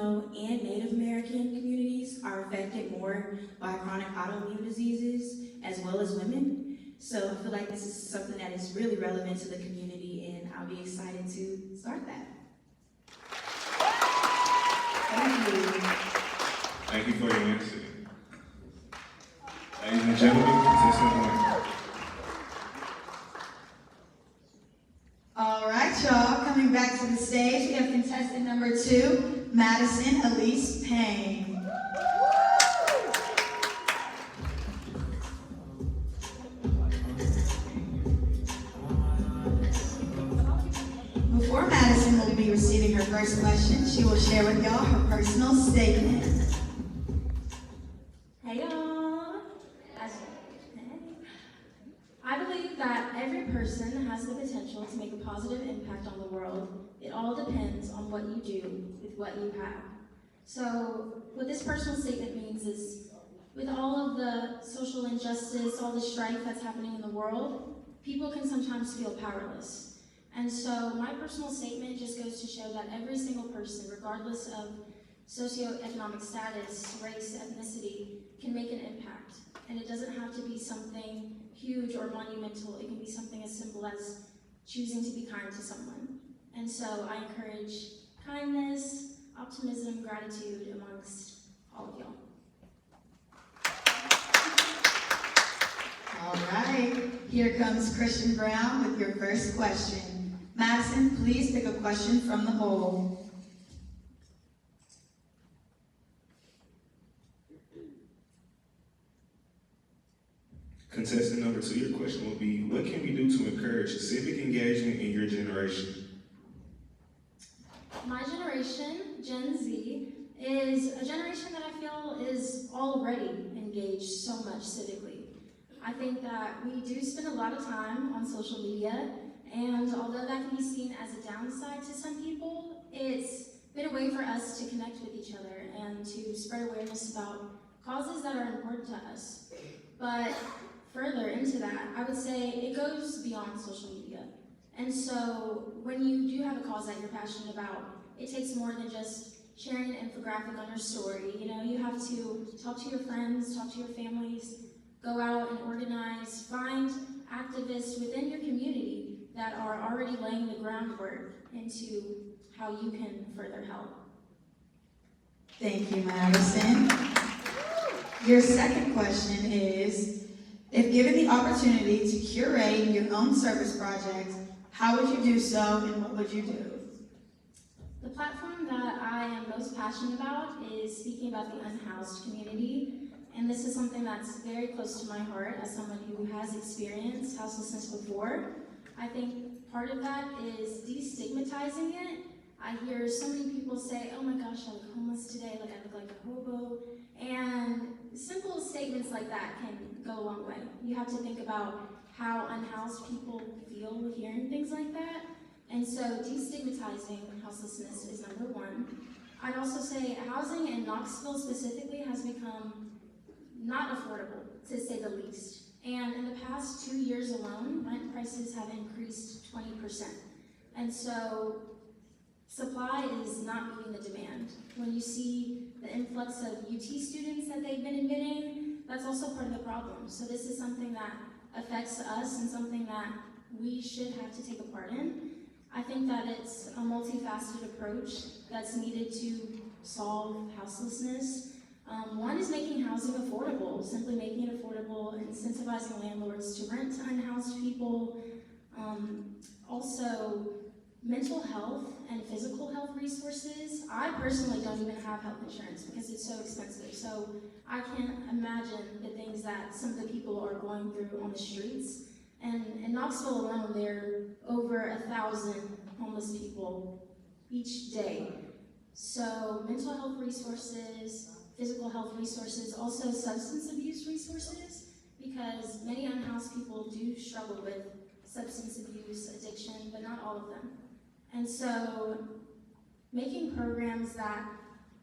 Latino, and Native American communities are affected more by chronic autoimmune diseases, as well as women. So I feel like this is something that is really relevant to the community, and I'll be excited to start that. Thank you. Thank you for your answer. Ladies and gentlemen, contestant one. All right, y'all, coming back to the stage, we have contestant number 2, Madison Elise Payne. Before Madison will be receiving her first question, she will share with y'all her personal statement. Hey y'all! I believe that every person has the potential to make a positive impact on the world. It all depends on what you do with what you have. So what this personal statement means is, with all of the social injustice, all the strife that's happening in the world, people can sometimes feel powerless. And so my personal statement just goes to show that every single person, regardless of socioeconomic status, race, ethnicity, can make an impact. And it doesn't have to be something huge or monumental. It can be something as simple as choosing to be kind to someone. And so I encourage kindness, optimism, gratitude amongst all of y'all. All right, here comes Christian Brown with your first question. Madison, please pick a question from the bowl. Contestant number 2, your question will be, what can we do to encourage civic engagement in your generation? My generation, Gen Z, is a generation that I feel is already engaged so much civically. I think that we do spend a lot of time on social media, and although that can be seen as a downside to some people, it's been a way for us to connect with each other and to spread awareness about causes that are important to us. But further into that, I would say it goes beyond social media. And so when you do have a cause that you're passionate about, it takes more than just sharing an infographic on your story. You know, you have to talk to your friends, talk to your families, go out and organize, find activists within your community that are already laying the groundwork into how you can further help. Thank you, Madison. Your second question is, if given the opportunity to curate your own service project, how would you do so and what would you do? The platform that I am most passionate about is speaking about the unhoused community. And this is something that's very close to my heart as someone who has experienced houselessness before. I think part of that is destigmatizing it. I hear so many people say, oh my gosh, I look homeless today, like I look like a hobo. And simple statements like that can go a long way. You have to think about how unhoused people feel hearing things like that. And so destigmatizing houselessness is number one. I'd also say housing in Knoxville specifically has become not affordable, to say the least. And in the past 2 years alone, rent prices have increased 20%. And so supply is not meeting the demand. When you see the influx of UT students that they've been admitting, that's also part of the problem. So this is something that affects us and something that we should have to take a part in. I think that it's a multifaceted approach that's needed to solve houselessness. One is making housing affordable, simply making it affordable, incentivizing landlords to rent to unhoused people. Also, mental health and physical health resources. I personally don't even have health insurance because it's so expensive. So I can't imagine the things that some of the people are going through on the streets. And in Knoxville alone, there are over 1,000 homeless people each day. So mental health resources, physical health resources, also substance abuse resources, because many unhoused people do struggle with substance abuse, addiction, but not all of them. And so making programs that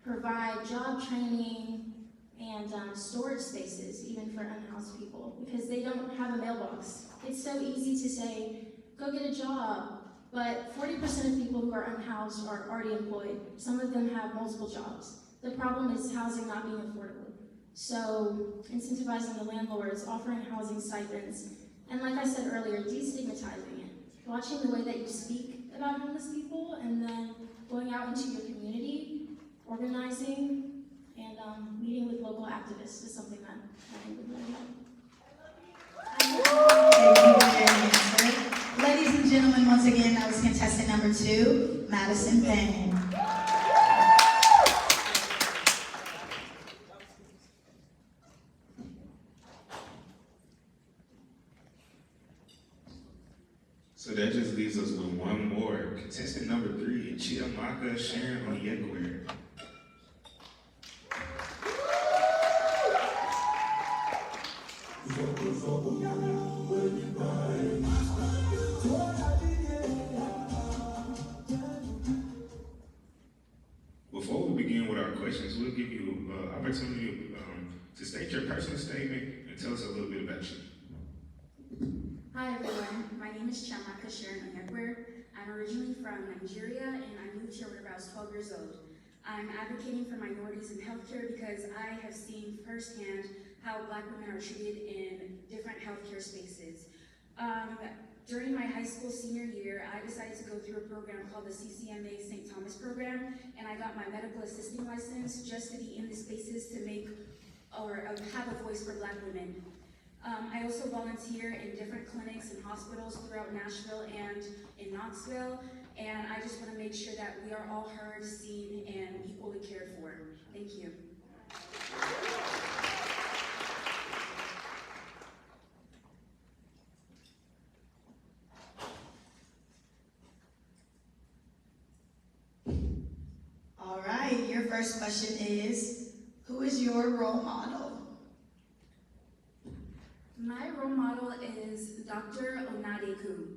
provide job training and storage spaces, even for unhoused people, because they don't have a mailbox. It's so easy to say, go get a job, But 40% of people who are unhoused are already employed. Some of them have multiple jobs. The problem is housing not being affordable. So incentivizing the landlords, offering housing stipends, and like I said earlier, destigmatizing it. Watching the way that you speak about homeless people, and then going out into your community, organizing, and meeting with local activists is something that I think would really help. Thank you for sharing your answer. Ladies and gentlemen, once again, that was contestant number 2, Madison Payne. So that just leaves us with one more. Contestant number 3, Chiamaka Sharon Onyekwe. Before we begin with our questions, we'll give you an opportunity to state your personal statement and tell us a little bit about you. Hi everyone, my name is Chiamaka Sharon Onyekwe. I'm originally from Nigeria and I moved here when I was 12 years old. I'm advocating for minorities in healthcare because I have seen firsthand how Black women are treated in different healthcare spaces. During my high school senior year, I decided to go through a program called the CCMA St. Thomas program, and I got my medical assisting license just to be in the spaces to make or have a voice for Black women. I also volunteer in different clinics and hospitals throughout Nashville and in Knoxville, and I just want to make sure that we are all heard, seen, and equally cared for. Thank you. All right, your first question is, who is your role model? My role model is Dr. Onadeku.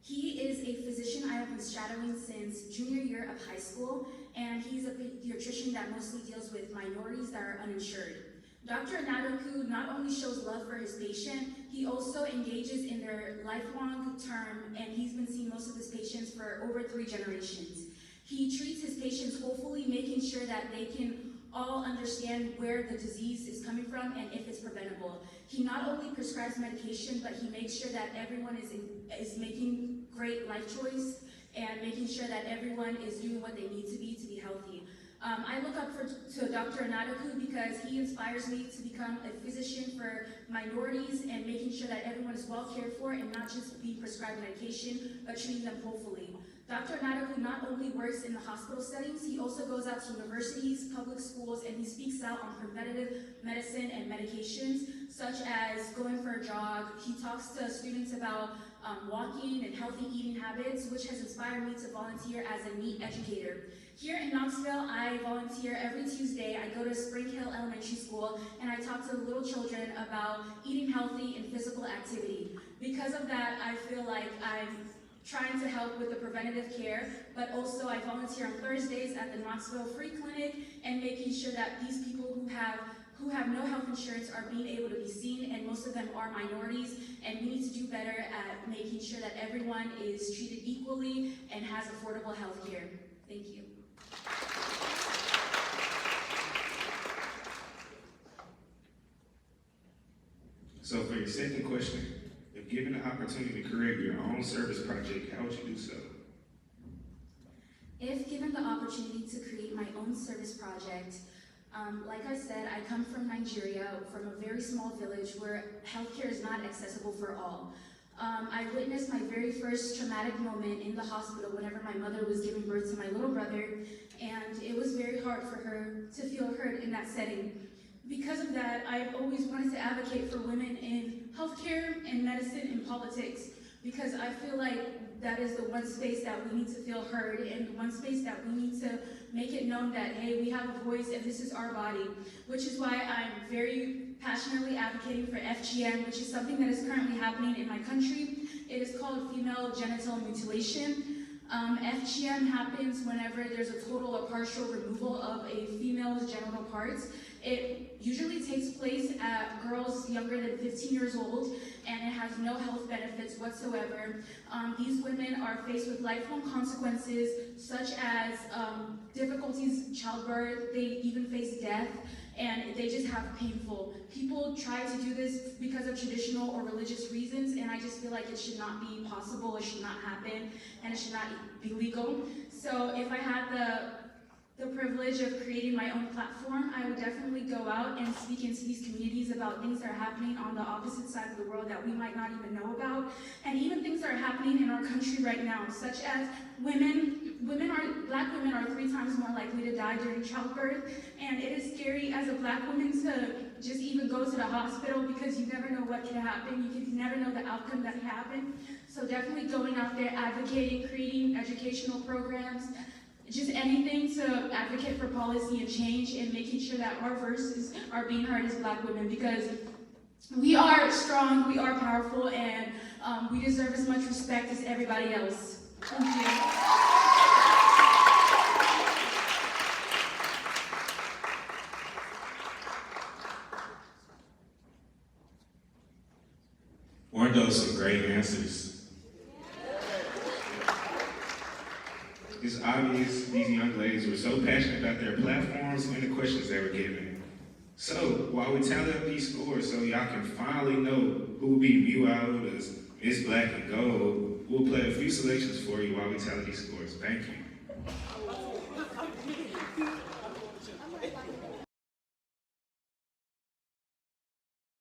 He is a physician I have been shadowing since junior year of high school, and he's a pediatrician that mostly deals with minorities that are uninsured. Dr. Onadeku not only shows love for his patient, he also engages in their lifelong term, and he's been seeing most of his patients for over 3 generations. He treats his patients hopefully, making sure that they can all understand where the disease is coming from and if it's preventable. He not only prescribes medication, but he makes sure that everyone is making great life choice and making sure that everyone is doing what they need to be healthy. I look up to Dr. Onadeku because he inspires me to become a physician for minorities and making sure that everyone is well cared for and not just being prescribed medication, but treating them hopefully. Dr. Onadeku not only works in the hospital settings, he also goes out to universities, public schools, and he speaks out on preventative medicine and medications, such as going for a jog. He talks to students about walking and healthy eating habits, which has inspired me to volunteer as a NEAT educator. Here in Knoxville, I volunteer every Tuesday. I go to Spring Hill Elementary School, and I talk to little children about eating healthy and physical activity. Because of that, I feel like I'm trying to help with the preventative care, but also I volunteer on Thursdays at the Knoxville Free Clinic and making sure that these people who have no health insurance are being able to be seen, and most of them are minorities, and we need to do better at making sure that everyone is treated equally and has affordable health care. Thank you. So for your second question, if given the opportunity to create your own service project, how would you do so? If given the opportunity to create my own service project, like I said, I come from Nigeria, from a very small village where healthcare is not accessible for all. I witnessed my very first traumatic moment in the hospital whenever my mother was giving birth to my little brother, and it was very hard for her to feel heard in that setting. Because of that, I've always wanted to advocate for women in healthcare and medicine and politics, because I feel like that is the one space that we need to feel heard, and the one space that we need to make it known that, hey, we have a voice and this is our body, which is why I'm very passionately advocating for FGM, which is something that is currently happening in my country. It is called female genital mutilation. FGM happens whenever there's a total or partial removal of a female's genital parts, It usually takes place at girls younger than 15 years old, and it has no health benefits whatsoever. These women are faced with lifelong consequences, such as difficulties in childbirth. They even face death, and they just have painful. People try to do this because of traditional or religious reasons, and I just feel like it should not be possible, it should not happen, and it should not be legal. So if I had the privilege of creating my own platform, I would definitely go out and speak into these communities about things that are happening on the opposite side of the world that we might not even know about, and even things that are happening in our country right now, such as black women are 3 times more likely to die during childbirth, and it is scary as a black woman to just even go to the hospital because you never know what can happen, you never know the outcome that can happen. So definitely going out there, advocating, creating educational programs, just anything to advocate for policy and change, and making sure that our voices are being heard as black women, because we are strong, we are powerful, and we deserve as much respect as everybody else. Thank you. Weren't those some great answers? It's obvious these young ladies were so passionate about their platforms and the questions they were given. So, while we tally up these scores so y'all can finally know who will be Mew out as Miss Black and Gold, we'll play a few selections for you while we tally these scores. Thank you.